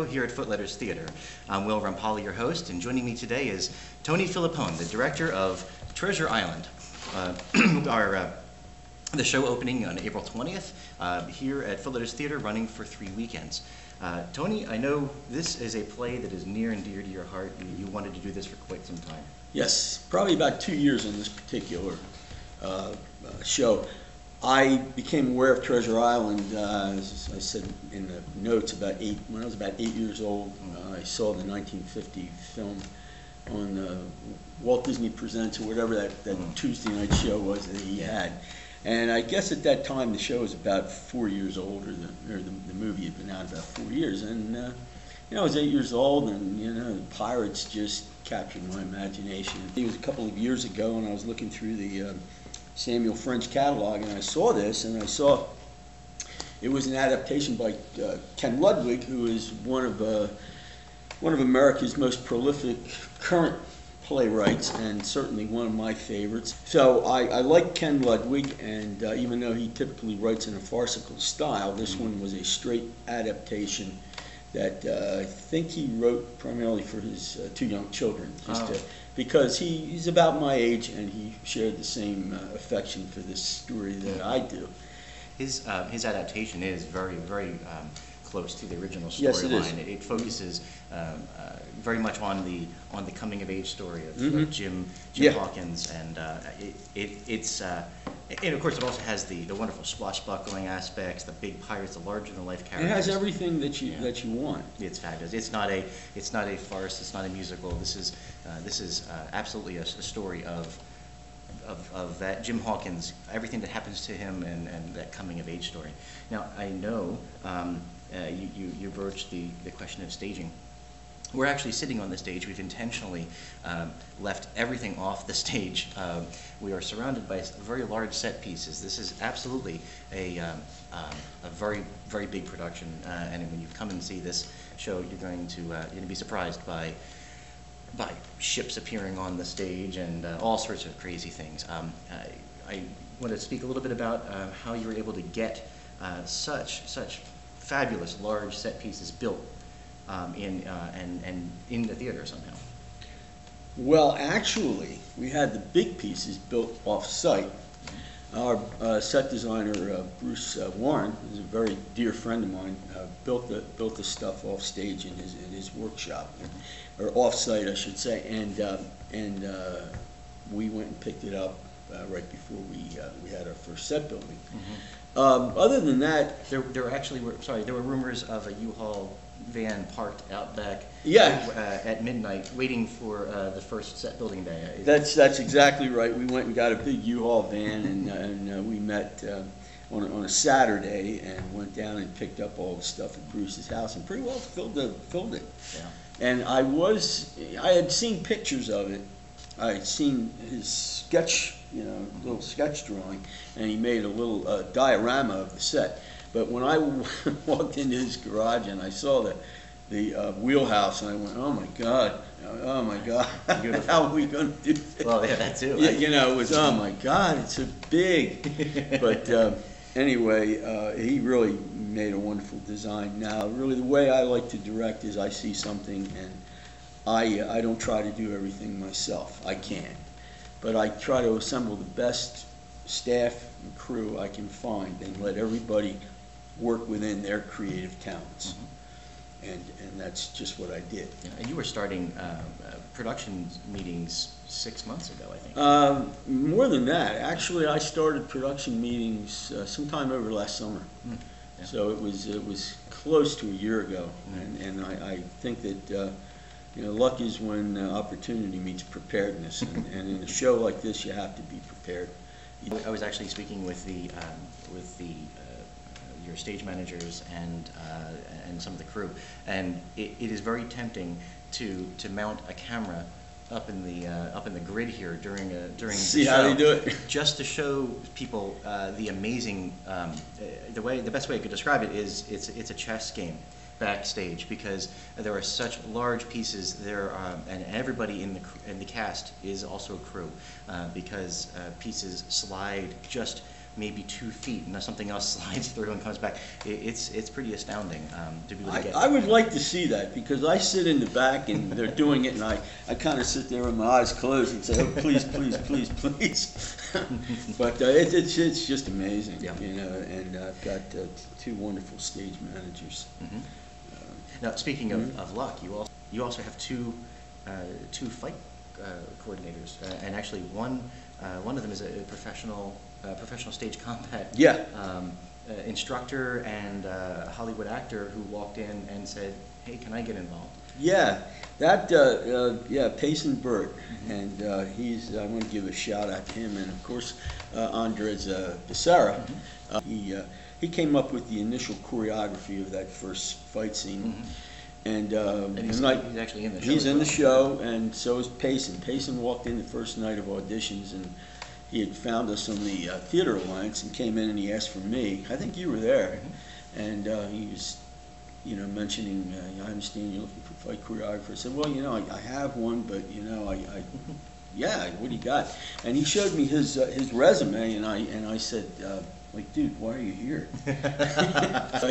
here at Footlighters Theater. I'm Will Rompala, your host, and joining me today is Tony Filipone, the director of Treasure Island. The show opening on April 20th here at Footlighters Theater, running for 3 weekends. Tony, I know this is a play that is near and dear to your heart. You wanted to do this for quite some time. Yes, probably about 2 years on this particular show. I became aware of Treasure Island, as I said in the notes, when I was about 8 years old. I saw the 1950 film on Walt Disney Presents, or whatever that Tuesday night show was that he had. And I guess at that time the show was about 4 years old, or the movie had been out about 4 years. And I was 8 years old, and the pirates just captured my imagination. It was a couple of years ago, and I was looking through the Samuel French catalog, and I saw this, and I saw it was an adaptation by Ken Ludwig, who is one of America's most prolific current playwrights, and certainly one of my favorites. So I like Ken Ludwig, and even though he typically writes in a farcical style, this one was a straight adaptation that I think he wrote primarily for his 2 young children, because he's about my age, and he shared the same affection for this story that I do. His adaptation is very, very close to the original storyline. Yes, it is. It focuses very much on the coming of age story of Jim Hawkins, and and of course it also has the wonderful swashbuckling aspects, the big pirates, the larger than life characters. It has everything that you want. It's fabulous. It's not a farce. It's not a musical. This is absolutely a story of that Jim Hawkins, everything that happens to him, and that coming of age story. Now I know you broached the question of staging. We're actually sitting on the stage. We've intentionally left everything off the stage. We are surrounded by very large set pieces. This is absolutely a very, very big production. And when you come and see this show, you're going to be surprised by ships appearing on the stage and all sorts of crazy things. I want to speak a little bit about how you were able to get such fabulous large set pieces built in the theater somehow. Well, actually, we had the big pieces built off-site. Our set designer, Bruce Warren, is a very dear friend of mine, built the stuff off-stage in his workshop, or off-site, I should say, and we went and picked it up right before we had our first set building. Other than that, there were rumors of a U-Haul van parked out back at midnight waiting for the first set building day. That's exactly right. We went and got a big U-Haul van, and we met on a Saturday and went down and picked up all the stuff at Bruce's house and pretty well filled it. Yeah. And I had seen pictures of it. I had seen his sketch, little sketch drawing, and he made a little diorama of the set. But when I walked into his garage and I saw the wheelhouse, and I went, oh my God, how are we going to do this? Well, yeah, that too. It was, oh my God, it's so big. But anyway, he really made a wonderful design. Now, really, the way I like to direct is I see something, and I don't try to do everything myself. I can. But I try to assemble the best staff and crew I can find and let everybody work within their creative talents. And that's just what I did. Yeah, and you were starting production meetings 6 months ago, I think. More than that. Actually, I started production meetings sometime over last summer. Yeah. So it was close to a year ago. And I think that luck is when opportunity meets preparedness. And in a show like this, you have to be prepared. I was actually speaking with your stage managers and some of the crew, and it is very tempting to mount a camera up in the grid here during the See show, how they do it, just to show people the amazing the best way I could describe it is it's a chess game backstage, because there are such large pieces there, and everybody in the cast is also a crew, because pieces slide just maybe 2 feet, and something else slides through and comes back. It's pretty astounding to be able to get. I would like to see that, because I sit in the back and they're doing it, and I kind of sit there with my eyes closed and say, oh, please, please, please, please. But it's just amazing, Yeah. you know, and I've got 2 wonderful stage managers. Mhm. Now, speaking of luck, you also have two fight coordinators, and actually one of them is a professional stage combat Yeah. instructor and Hollywood actor who walked in and said, "Hey, can I get involved?" Yeah, Payson Burt, and I want to give a shout out to him, and of course Andres Becerra. He came up with the initial choreography of that first fight scene, and he's actually in the show. He's in the show, and so is Payson. Payson walked in the first night of auditions, and he had found us on the Theater Alliance and came in and he asked for me. I think you were there, and he was, you know, mentioning, I understand you're looking for a fight choreographer. I said, well, you know, I have one, but you know, yeah, what do you got? And he showed me his resume, and I said, like, dude, why are you here?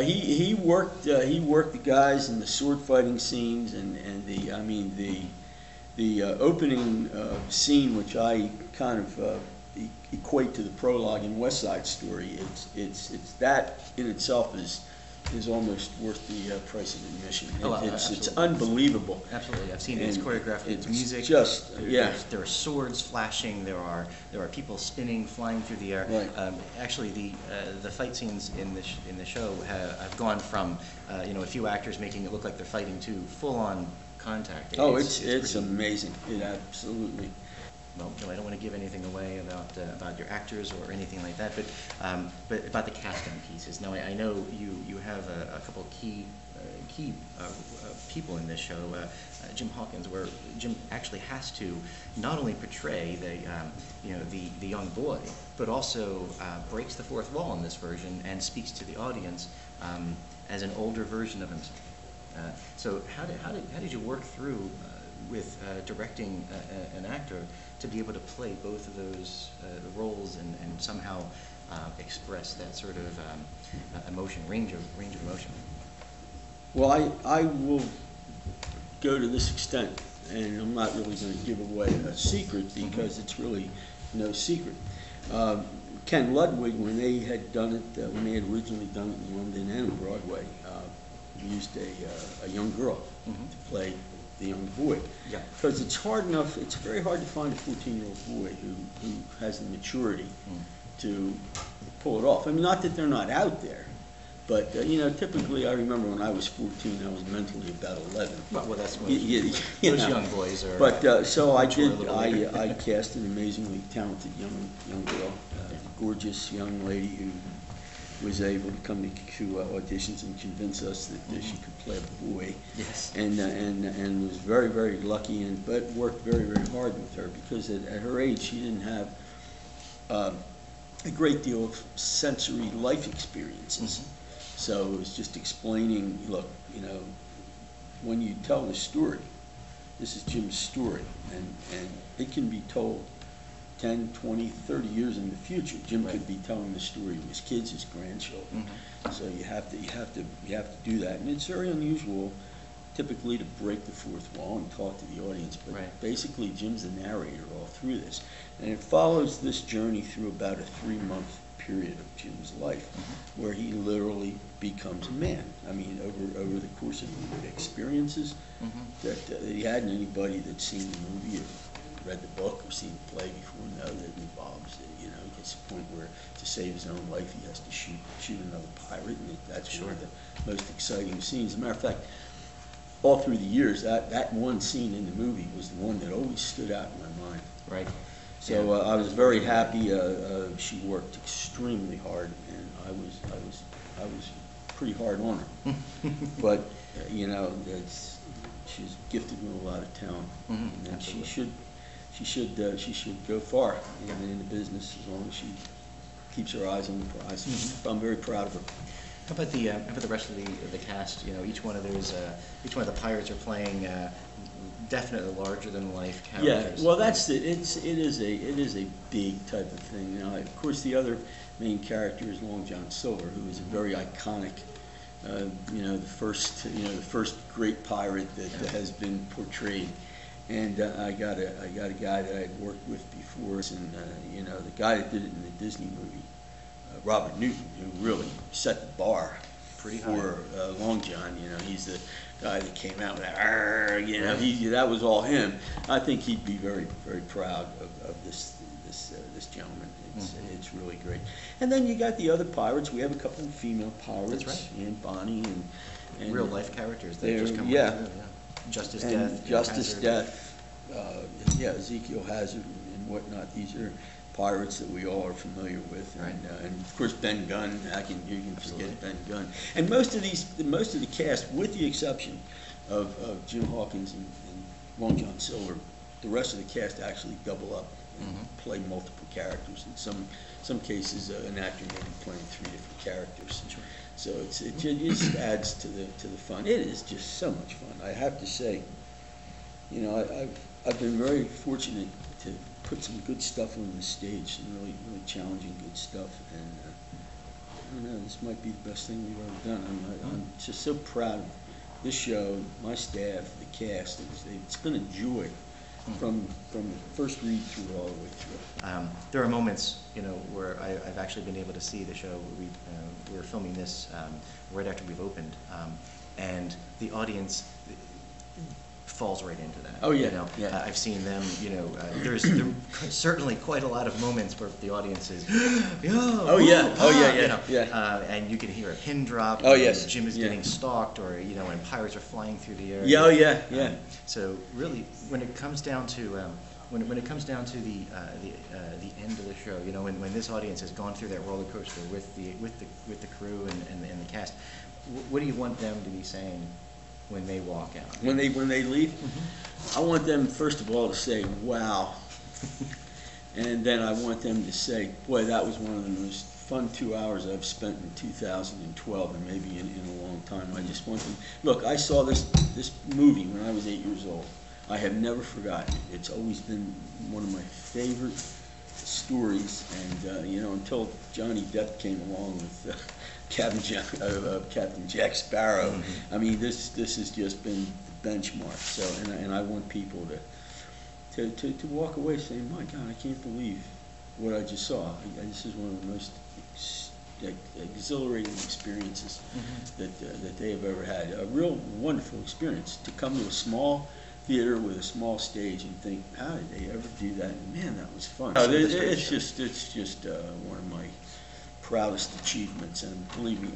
He worked the guys in the sword fighting scenes, and the opening scene, which I kind of equate to the prologue in West Side Story. It's that in itself is almost worth the price of admission. It's unbelievable. Absolutely, I've seen it. It's choreographed. It's music. Just There are swords flashing. There are people spinning, flying through the air. Right. Actually, the fight scenes in the show have gone from you know, a few actors making it look like they're fighting to full-on contact. Oh, it's amazing. It absolutely. Well, no, I don't want to give anything away about your actors or anything like that, but about the casting pieces. Now, I know you have a couple key people in this show. Jim Hawkins, where Jim actually has to not only portray the young boy, but also breaks the fourth wall in this version and speaks to the audience as an older version of himself. So how did you work through with directing an actor to be able to play both of those roles and somehow express that sort of emotion, range of emotion? Well, I will go to this extent, and I'm not really going to give away a secret, because it's really no secret. Ken Ludwig, when they had done it, when they had originally done it in London and Broadway, used a young girl to play the young boy. Yeah. Because it's very hard to find a 14-year-old boy who has the maturity to pull it off. I mean, not that they're not out there, but you know, typically I remember when I was 14, I was mentally about 11. Well, that's what most young boys are. But so I cast an amazingly talented young girl, gorgeous young lady who was able to come to auditions and convince us that she could play a boy. Yes. And was very, very lucky, but worked very, very hard with her, because at her age she didn't have a great deal of sensory life experiences. So it was just explaining, look, you know, when you tell the story, this is Jim's story, and it can be told 10, 20, 30 years in the future. Jim could be telling the story to his kids, his grandchildren. So you have to do that, and it's very unusual, typically, to break the fourth wall and talk to the audience. But basically, Jim's the narrator all through this, and it follows this journey through about a 3-month period of Jim's life, where he literally becomes a man. I mean, over the course of the experiences that he hadn't. Anybody that's seen the movie or read the book or seen the play before know that it involves, you know, gets to the point where to save his own life he has to shoot another pirate, and that's one of the most exciting scenes. As a matter of fact, all through the years, that one scene in the movie was the one that always stood out in my mind. Right. So I was very happy. She worked extremely hard, and I was pretty hard on her. But you know, she's gifted with a lot of talent, and she should go far in the business as long as she keeps her eyes on the prize. I'm very proud of her. How about the rest of the cast? You know, each one of the pirates are playing definitely larger than life Yeah, characters. well, that's it. It is a big type of thing. You know, of course, the other main character is Long John Silver, who is a very iconic. You know, the first great pirate that has been portrayed. And I got a guy that I'd worked with before, and you know, the guy that did it in the Disney movie, Robert Newton, who really set the bar Pretty for Long John. You know, he's the guy that came out with that, "Arr," you know, that was all him. I think he'd be very, very proud of this gentleman. It's really great. And then you got the other pirates. We have a couple of female pirates, That's right. and Bonnie and real life characters that they're- just come yeah. right through, yeah. Justice, and Death, Justice, Hazard. Death, yeah, Ezekiel Hazard and whatnot. These are pirates that we all are familiar with, Right. and of course Ben Gunn. You can Absolutely. forget Ben Gunn. And most of the cast, with the exception of Jim Hawkins and Long John Silver, the rest of the cast actually double up and play multiple characters. In some cases, an actor may be playing 3 different characters. Sure. So it just adds to the fun. It is just so much fun. I have to say, you know, I've been very fortunate to put some good stuff on the stage, some really challenging good stuff, and I don't know, this might be the best thing we've ever done. I'm just so proud of this show, my staff, the cast. It's been a joy from the first read through all the way through. There are moments, you know, where I've actually been able to see the show. We were filming this right after we've opened, and the audience falls right into that. Oh, yeah, You know, yeah. I've seen them. You know, there certainly quite a lot of moments where the audience is, Oh, yeah, you know, yeah. and you can hear a pin drop. Oh, and yes, Jim is yeah. getting stalked, or you know, when pirates are flying through the air. Yeah, oh, yeah. So really, when it comes down to when it comes down to the end of the show, you know, when this audience has gone through that roller coaster with the crew and the cast, what do you want them to be saying when they walk out? When they leave, I want them first of all to say, "Wow," and then I want them to say, "Boy, that was one of the most fun 2 hours I've spent in 2012, and maybe in a long time." I just want them. Look, I saw this movie when I was 8 years old. I have never forgotten it. It's always been one of my favorite stories, and you know, until Johnny Depp came along with Captain Jack Sparrow. I mean, this has just been the benchmark. So, and I want people to walk away saying, "My God, I can't believe what I just saw." This is one of the most exhilarating experiences that they have ever had. A real wonderful experience to come to a small theater with a small stage and think, "How did they ever do that?" And man, that was fun. It's just one of my proudest achievements, and believe me,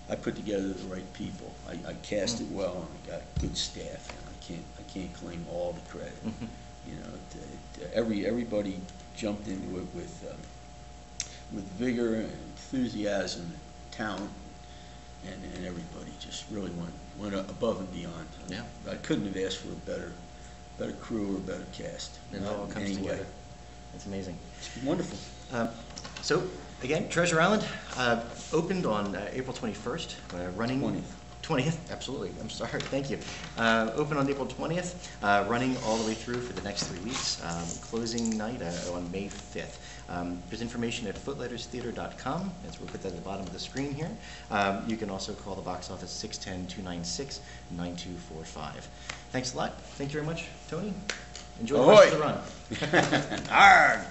I put together the right people. I cast it well, and I got good staff, and I can't claim all the credit. You know, everybody jumped into it with vigor and enthusiasm and talent, and everybody just really went above and beyond. Yeah. I couldn't have asked for a better crew or a better cast. It all comes together. It's amazing. It's wonderful. So again, Treasure Island opened on April 21st, running 20th. Absolutely. I'm sorry. Thank you. Open on April 20th, running all the way through for the next 3 weeks. Closing night on May 5th. There's information at footlighterstheater.com, as we'll put that at the bottom of the screen here. You can also call the box office 610-296-9245. Thanks a lot. Thank you very much, Tony. Enjoy the rest of the run. Arrgh!